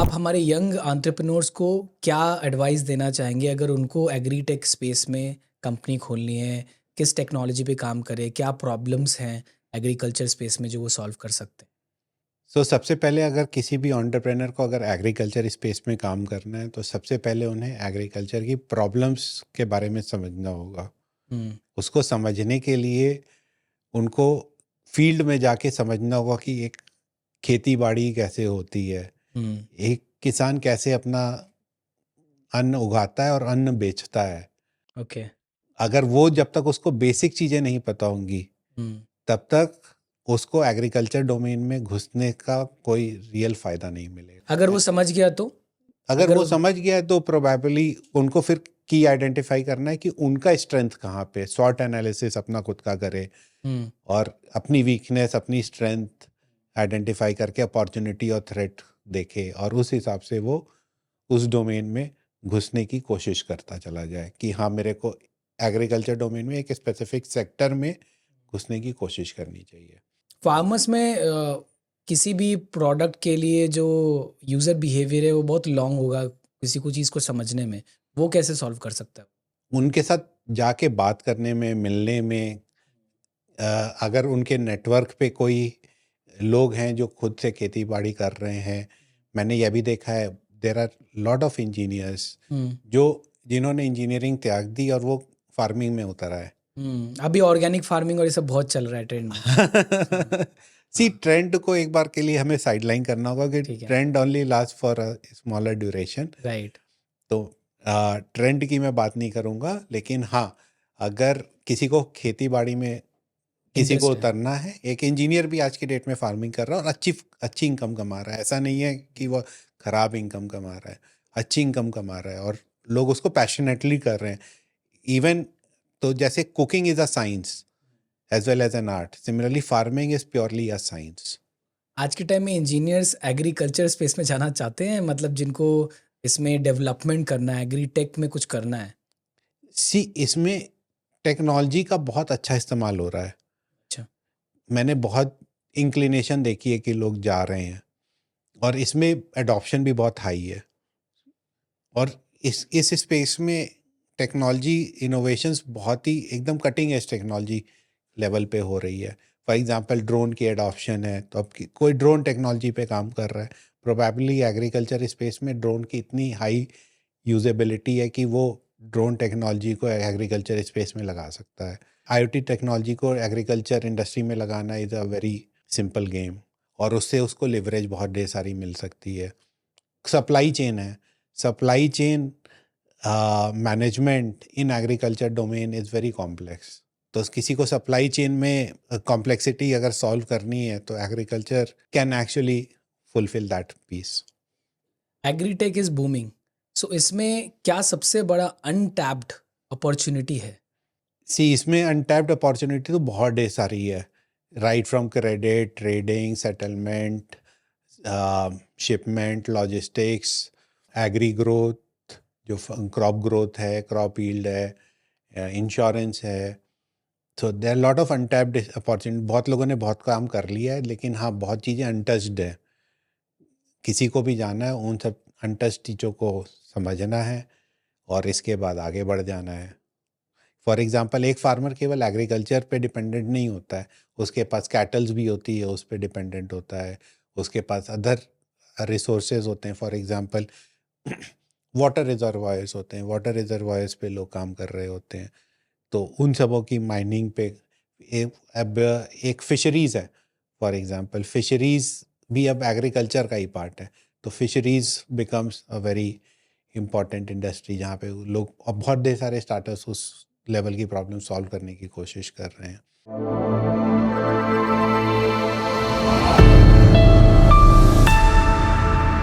आप हमारे young entrepreneurs को क्या एडवाइस देना चाहेंगे अगर उनको एग्रीटेक स्पेस में कंपनी खोलनी है? किस टेक्नोलॉजी पे काम करें? क्या प्रॉब्लम्स हैं एग्रीकल्चर स्पेस में जो वो सॉल्व कर सकते हैं? सबसे पहले अगर किसी भी एंटरप्रेन्योर को अगर एग्रीकल्चर स्पेस में काम करना है तो सबसे पहले उन्हें एग्रीकल्चर की प्रॉब्लम्स के बारे में समझना होगा। हुँ, उसको समझने के लिए उनको फील्ड में जाके समझना होगा कि एक खेती बाड़ी कैसे होती है, हुँ, एक किसान कैसे अपना अन्न उगाता है और अन्न बेचता है। ओके, अगर वो जब तक उसको बेसिक चीज़ें नहीं पता होंगी हुँ। तब तक उसको एग्रीकल्चर डोमेन में घुसने का कोई रियल फ़ायदा नहीं अगर मिलेगा। वो समझ गया तो? अगर अगर वो वो समझ गया है तो प्रोबेबली उनको फिर की आइडेंटिफाई करना है कि उनका स्ट्रेंथ कहाँ पे, स्वॉट एनालिसिस अपना खुद का करे हुँ, और अपनी वीकनेस अपनी स्ट्रेंथ आइडेंटिफाई करके अपॉर्चुनिटी और थ्रेट देखे और उस हिसाब से वो उस डोमेन में घुसने की कोशिश करता चला जाए कि हाँ मेरे को एग्रीकल्चर डोमेन में एक स्पेसिफिक सेक्टर में घुसने की कोशिश करनी चाहिए। फार्मर्स में किसी भी प्रोडक्ट के लिए जो यूज़र बिहेवियर है वो बहुत लॉन्ग होगा किसी को चीज़ को समझने में, वो कैसे सॉल्व कर सकता है? उनके साथ जाके बात करने में, मिलने में, अगर उनके नेटवर्क पे कोई लोग हैं जो खुद से खेती बाड़ी कर रहे हैं, मैंने यह भी देखा है there are lot of engineers हुँ, जो जिन्होंने इंजीनियरिंग त्याग दी और वो फार्मिंग में उतर आए। अभी ऑर्गेनिक फार्मिंग और ये सब बहुत चल रहा है ट्रेंड में। हाँ, सी हाँ, ट्रेंड को एक बार के लिए हमें साइडलाइन करना होगा कि ठीक है, trend only last for a smaller duration. Right, तो ट्रेंड की मैं बात नहीं करूंगा, लेकिन हाँ अगर किसी को खेती बाड़ी में किसी को इंटरेस्ट है। उतरना है, एक इंजीनियर भी आज की डेट में फार्मिंग कर रहा है और अच्छी अच्छी इनकम कमा रहा है। ऐसा नहीं है कि वो खराब इनकम कमा रहा है, अच्छी इनकम कमा रहा है और लोग उसको पैशनेटली कर रहे हैं। इवन तो जैसे cooking is a science as well as an art, similarly farming is purely a science. आज के टाइम में इंजीनियर्स एग्रीकल्चर स्पेस में जाना चाहते हैं मतलब जिनको इसमें डेवलपमेंट करना है, एग्रीटेक में कुछ करना है? सी इसमें टेक्नोलॉजी का बहुत अच्छा इस्तेमाल हो रहा है। अच्छा, मैंने बहुत इंक्लिनेशन देखी है कि लोग जा रहे हैं और इसमें एडॉप्शन भी बहुत हाई है और इस स्पेस में टेक्नोलॉजी इनोवेशंस बहुत ही एकदम कटिंग एज टेक्नोलॉजी लेवल पे हो रही है। फॉर एग्जांपल ड्रोन की एडॉप्शन है, तो अब कोई ड्रोन टेक्नोलॉजी पे काम कर रहा है। प्रोबेबली एग्रीकल्चर स्पेस में ड्रोन की इतनी हाई यूजेबिलिटी है कि वो ड्रोन टेक्नोलॉजी को एग्रीकल्चर स्पेस में लगा सकता है। आईओटी टेक्नोलॉजी को एग्रीकल्चर इंडस्ट्री में लगाना is a very simple game और उससे उसको लिवरेज बहुत ढेर सारी मिल सकती है। सप्लाई चेन है, supply chain management in agriculture domain is very complex. तो किसी को सप्लाई चेन में कॉम्प्लेक्सिटी अगर सॉल्व करनी है तो agriculture can actually fulfil that piece. Agritech is booming, so इसमें क्या सबसे बड़ा अनटैप्ड अपॉर्चुनिटी है? सी इसमें अनटैप्ड अपॉर्चुनिटी तो बहुत ढेर सारी है। Right from credit, trading, settlement, shipment, logistics, agri growth, जो क्रॉप ग्रोथ है, क्रॉप यील्ड है, इंश्योरेंस है। तो there lot of untapped opportunity. बहुत लोगों ने बहुत काम कर लिया है लेकिन हाँ बहुत चीज़ें अनटच्ड है। किसी को भी जाना है उन सब अनटच्ड चीज़ों को समझना है और इसके बाद आगे बढ़ जाना है। फॉर एग्जांपल एक फार्मर केवल एग्रीकल्चर पे डिपेंडेंट नहीं होता है, उसके पास कैटल्स भी होती है, उस पे डिपेंडेंट होता है, उसके पास अदर रिसोर्सेज होते हैं। फॉर एग्जांपल वाटर रिजर्वायर्स होते हैं, वाटर रिजर्वायर्स पे लोग काम कर रहे होते हैं, तो उन सबों की माइनिंग पे अब एक फिशरीज़ है। फॉर एग्जांपल फिशरीज़ भी अब एग्रीकल्चर का ही पार्ट है। तो fisheries becomes a very important industry जहाँ पे लोग अब बहुत ढेर सारे स्टार्टर्स उस लेवल की प्रॉब्लम सॉल्व करने की कोशिश कर रहे हैं।